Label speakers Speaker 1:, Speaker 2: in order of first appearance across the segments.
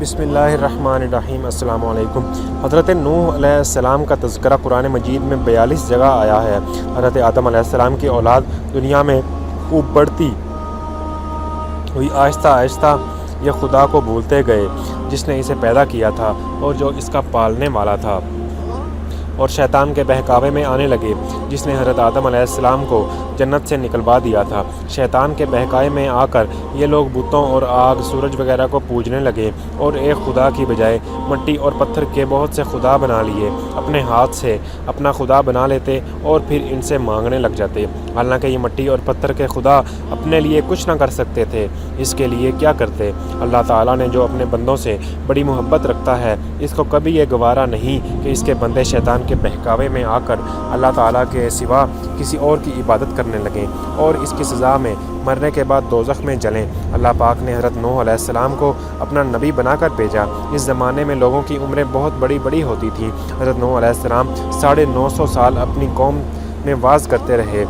Speaker 1: بسم اللہ الرحمن الرحیم۔ السلام علیکم۔ حضرت نوح علیہ السلام کا تذکرہ قرآن مجید میں 42 جگہ آیا ہے۔ حضرت آدم علیہ السلام کی اولاد دنیا میں خوب بڑھتی ہوئی آہستہ آہستہ یہ خدا کو بھولتے گئے جس نے اسے پیدا کیا تھا اور جو اس کا پالنے والا تھا، اور شیطان کے بہکاوے میں آنے لگے جس نے حضرت آدم علیہ السلام کو جنت سے نکلوا دیا تھا۔ شیطان کے بہکاوے میں آ کر یہ لوگ بتوں اور آگ، سورج وغیرہ کو پوجنے لگے اور ایک خدا کی بجائے مٹی اور پتھر کے بہت سے خدا بنا لیے۔ اپنے ہاتھ سے اپنا خدا بنا لیتے اور پھر ان سے مانگنے لگ جاتے، حالانکہ یہ مٹی اور پتھر کے خدا اپنے لیے کچھ نہ کر سکتے تھے۔ اس کے لیے کیا کرتے؟ اللہ تعالیٰ نے جو اپنے بندوں سے بڑی محبت رکھتا ہے، اس کو کبھی یہ گوارا نہیں کہ اس کے بندے شیطان کے بہکاوے میں آ کر اللہ تعالیٰ کے سوا کسی اور کی عبادت کرنے لگیں اور اس کی سزا میں مرنے کے بعد دوزخ میں جلیں۔ اللہ پاک نے حضرت نوح علیہ السلام کو اپنا نبی بنا کر بھیجا۔ اس زمانے میں لوگوں کی عمریں بہت بڑی بڑی ہوتی تھیں۔ حضرت نوح علیہ السلام 950 سال اپنی قوم میں واعظ کرتے رہے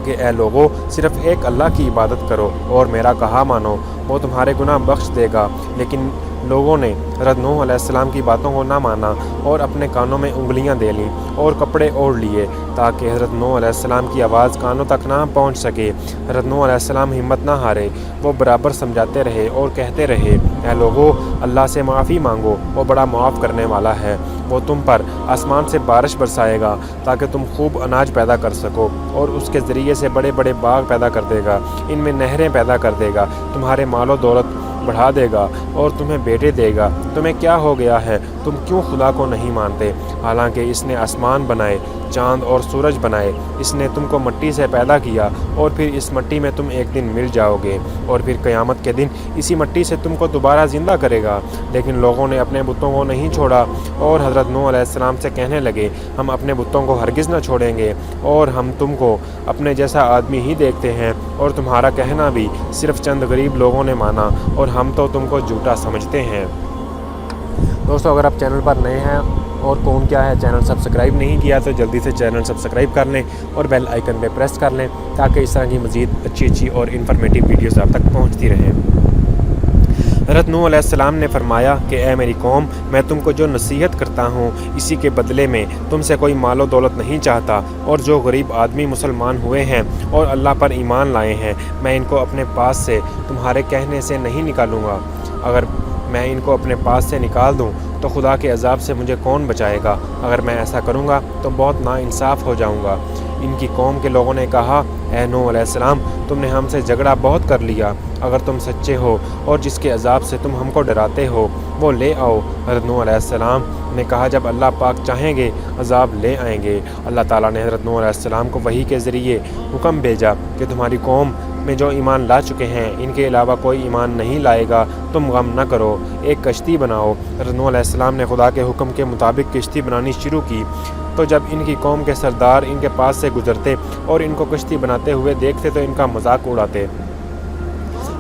Speaker 1: کہ اے لوگو، صرف ایک اللہ کی عبادت کرو اور میرا کہا مانو، وہ تمہارے گناہ بخش دے گا۔ لیکن لوگوں نے حضرت نوح علیہ السلام کی باتوں کو نہ مانا اور اپنے کانوں میں انگلیاں دے لیں اور کپڑے اوڑھ لیے تاکہ حضرت نوح علیہ السلام کی آواز کانوں تک نہ پہنچ سکے۔ حضرت نوح علیہ السلام ہمت نہ ہارے، وہ برابر سمجھاتے رہے اور کہتے رہے، اے لوگو، اللہ سے معافی مانگو، وہ بڑا معاف کرنے والا ہے۔ وہ تم پر آسمان سے بارش برسائے گا تاکہ تم خوب اناج پیدا کر سکو، اور اس کے ذریعے سے بڑے بڑے باغ پیدا کر دے گا، ان میں نہریں پیدا کر دے گا، تمہارے مال و دولت بڑھا دے گا اور تمہیں بیٹے دے گا۔ تمہیں کیا ہو گیا ہے؟ تم کیوں خدا کو نہیں مانتے؟ حالانکہ اس نے آسمان بنائے، چاند اور سورج بنائے، اس نے تم کو مٹی سے پیدا کیا اور پھر اس مٹی میں تم ایک دن مل جاؤ گے اور پھر قیامت کے دن اسی مٹی سے تم کو دوبارہ زندہ کرے گا۔ لیکن لوگوں نے اپنے بتوں کو نہیں چھوڑا اور حضرت نوح علیہ السلام سے کہنے لگے، ہم اپنے بتوں کو ہرگز نہ چھوڑیں گے اور ہم تم کو اپنے جیسا آدمی ہی دیکھتے ہیں، اور تمہارا کہنا بھی صرف چند غریب لوگوں نے مانا اور ہم تو تم کو جھوٹا سمجھتے ہیں۔ دوستو، اگر آپ چینل پر نئے ہیں اور کون کیا ہے چینل سبسکرائب نہیں کیا تو جلدی سے چینل سبسکرائب کر لیں اور بیل آئیکن پہ پریس کر لیں تاکہ اس طرح کی مزید اچھی اور انفارمیٹیو ویڈیوز آپ تک پہنچتی رہیں۔ حضرت نوح علیہ السلام نے فرمایا کہ اے میری قوم، میں تم کو جو نصیحت کرتا ہوں اسی کے بدلے میں تم سے کوئی مال و دولت نہیں چاہتا، اور جو غریب آدمی مسلمان ہوئے ہیں اور اللہ پر ایمان لائے ہیں، میں ان کو اپنے پاس سے تمہارے کہنے سے نہیں نکالوں گا۔ اگر میں ان کو اپنے پاس سے نکال دوں تو خدا کے عذاب سے مجھے کون بچائے گا؟ اگر میں ایسا کروں گا تو بہت ناانصاف ہو جاؤں گا۔ ان کی قوم کے لوگوں نے کہا، اے نوح علیہ السلام، تم نے ہم سے جھگڑا بہت کر لیا۔ اگر تم سچے ہو اور جس کے عذاب سے تم ہم کو ڈراتے ہو وہ لے آؤ۔ حضرت نوح علیہ السلام نے کہا، جب اللہ پاک چاہیں گے عذاب لے آئیں گے۔ اللہ تعالیٰ نے حضرت نوح علیہ السلام کو وحی کے ذریعے حکم بھیجا کہ تمہاری قوم میں جو ایمان لا چکے ہیں ان کے علاوہ کوئی ایمان نہیں لائے گا، تم غم نہ کرو، ایک کشتی بناؤ۔ حضرت نوح علیہ السلام نے خدا کے حکم کے مطابق کشتی بنانی شروع کی، تو جب ان کی قوم کے سردار ان کے پاس سے گزرتے اور ان کو کشتی بناتے ہوئے دیکھتے تو ان کا مذاق اڑاتے۔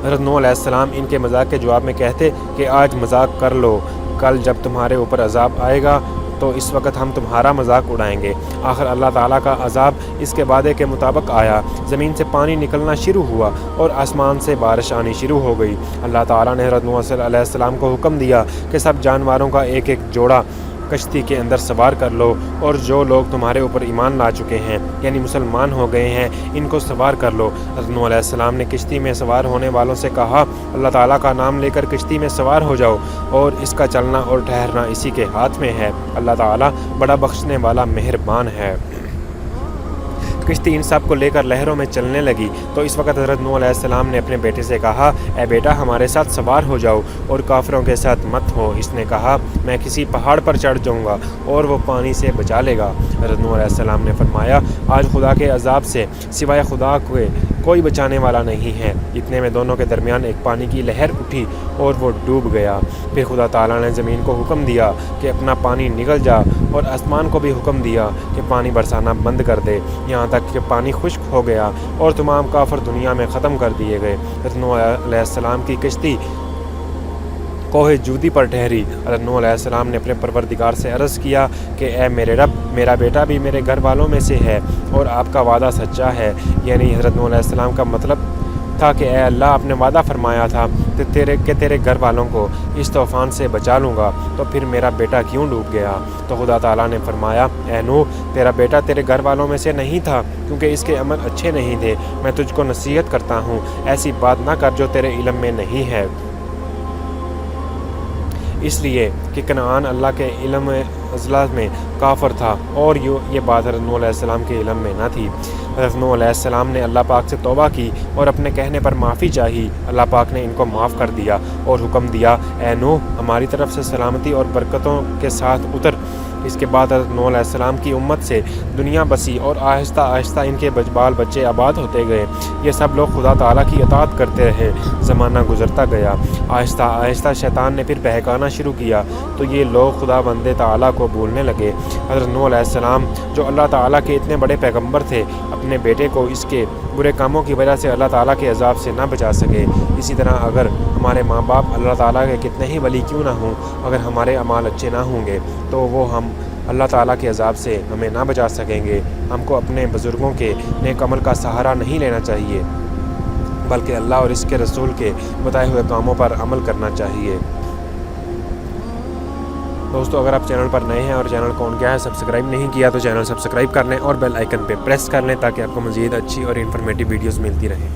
Speaker 1: حضرت نوح علیہ السلام ان کے مذاق کے جواب میں کہتے کہ آج مذاق کر لو، کل جب تمہارے اوپر عذاب آئے گا تو اس وقت ہم تمہارا مذاق اڑائیں گے۔ آخر اللہ تعالیٰ کا عذاب اس کے وعدے کے مطابق آیا، زمین سے پانی نکلنا شروع ہوا اور آسمان سے بارش آنی شروع ہو گئی۔ اللہ تعالیٰ نے حضرت نوح علیہ السلام کو حکم دیا کہ سب جانوروں کا ایک ایک جوڑا کشتی کے اندر سوار کر لو، اور جو لوگ تمہارے اوپر ایمان لا چکے ہیں یعنی مسلمان ہو گئے ہیں ان کو سوار کر لو۔ حضرت نوح علیہ السلام نے کشتی میں سوار ہونے والوں سے کہا، اللہ تعالیٰ کا نام لے کر کشتی میں سوار ہو جاؤ، اور اس کا چلنا اور ٹھہرنا اسی کے ہاتھ میں ہے۔ اللہ تعالیٰ بڑا بخشنے والا مہربان ہے۔ کشتی ان سب کو لے کر لہروں میں چلنے لگی تو اس وقت حضرت نوح علیہ السلام نے اپنے بیٹے سے کہا، اے بیٹا، ہمارے ساتھ سوار ہو جاؤ اور کافروں کے ساتھ مت ہو۔ اس نے کہا، میں کسی پہاڑ پر چڑھ جاؤں گا اور وہ پانی سے بچا لے گا۔ حضرت نوح علیہ السلام نے فرمایا، آج خدا کے عذاب سے سوائے خدا کے کوئی بچانے والا نہیں ہے۔ اتنے میں دونوں کے درمیان ایک پانی کی لہر اٹھی اور وہ ڈوب گیا۔ پھر خدا تعالیٰ نے زمین کو حکم دیا کہ اپنا پانی نگل جا، اور آسمان کو بھی حکم دیا کہ پانی برسانا بند کر دے، یہاں تک کہ پانی خشک ہو گیا اور تمام کافر دنیا میں ختم کر دیے گئے۔ حضرت نوح علیہ السلام کی کشتی کوہ جودی پر ٹھہری۔ حضرت نوح علیہ السلام نے اپنے پروردگار سے عرض کیا کہ اے میرے رب، میرا بیٹا بھی میرے گھر والوں میں سے ہے اور آپ کا وعدہ سچا ہے، یعنی حضرت نوح علیہ السلام کا مطلب تھا کہ اے اللہ آپ نے وعدہ فرمایا تھا کہ تیرے گھر والوں کو اس طوفان سے بچا لوں گا، تو پھر میرا بیٹا کیوں ڈوب گیا؟ تو خدا تعالیٰ نے فرمایا اے نوح تیرا بیٹا تیرے گھر والوں میں سے نہیں تھا، کیونکہ اس کے عمل اچھے نہیں تھے۔ میں تجھ کو نصیحت کرتا ہوں ایسی بات نہ کر جو تیرے علم میں نہیں ہے، اس لیے کہ کنعان اللہ کے علم ازلی میں کافر تھا، اور یہ بات حضرت نوح علیہ السلام کے علم میں نہ تھی۔ حضرت نوح علیہ السلام نے اللہ پاک سے توبہ کی اور اپنے کہنے پر معافی چاہی۔ اللہ پاک نے ان کو معاف کر دیا اور حکم دیا اے نوح ہماری طرف سے سلامتی اور برکتوں کے ساتھ اتر۔ اس کے بعد حضرت نوح علیہ السلام کی امت سے دنیا بسی اور آہستہ آہستہ ان کے بال بچے آباد ہوتے گئے۔ یہ سب لوگ خدا تعالیٰ کی اطاعت کرتے رہے۔ زمانہ گزرتا گیا، آہستہ آہستہ شیطان نے پھر بہکانا شروع کیا، تو یہ لوگ خدا بندے تعالیٰ کو بھولنے لگے۔ حضرت نوح علیہ السلام جو اللہ تعالیٰ کے اتنے بڑے پیغمبر تھے، اپنے بیٹے کو اس کے برے کاموں کی وجہ سے اللہ تعالیٰ کے عذاب سے نہ بچا سکے۔ اسی طرح اگر ہمارے ماں باپ اللہ تعالیٰ کے کتنے ہی ولی کیوں نہ ہوں، اگر ہمارے اعمال اچھے نہ ہوں گے تو وہ ہم اللہ تعالیٰ کے عذاب سے ہمیں نہ بچا سکیں گے۔ ہم کو اپنے بزرگوں کے نیک عمل کا سہارا نہیں لینا چاہیے، بلکہ اللہ اور اس کے رسول کے بتائے ہوئے کاموں پر عمل کرنا چاہیے۔ دوستو اگر آپ چینل پر نئے ہیں اور چینل کو کیا ہے سبسکرائب نہیں کیا تو چینل سبسکرائب کر لیں اور بیل آئیکن پہ پریس کر لیں تاکہ آپ کو مزید اچھی اور انفارمیٹیو ویڈیوز ملتی رہیں۔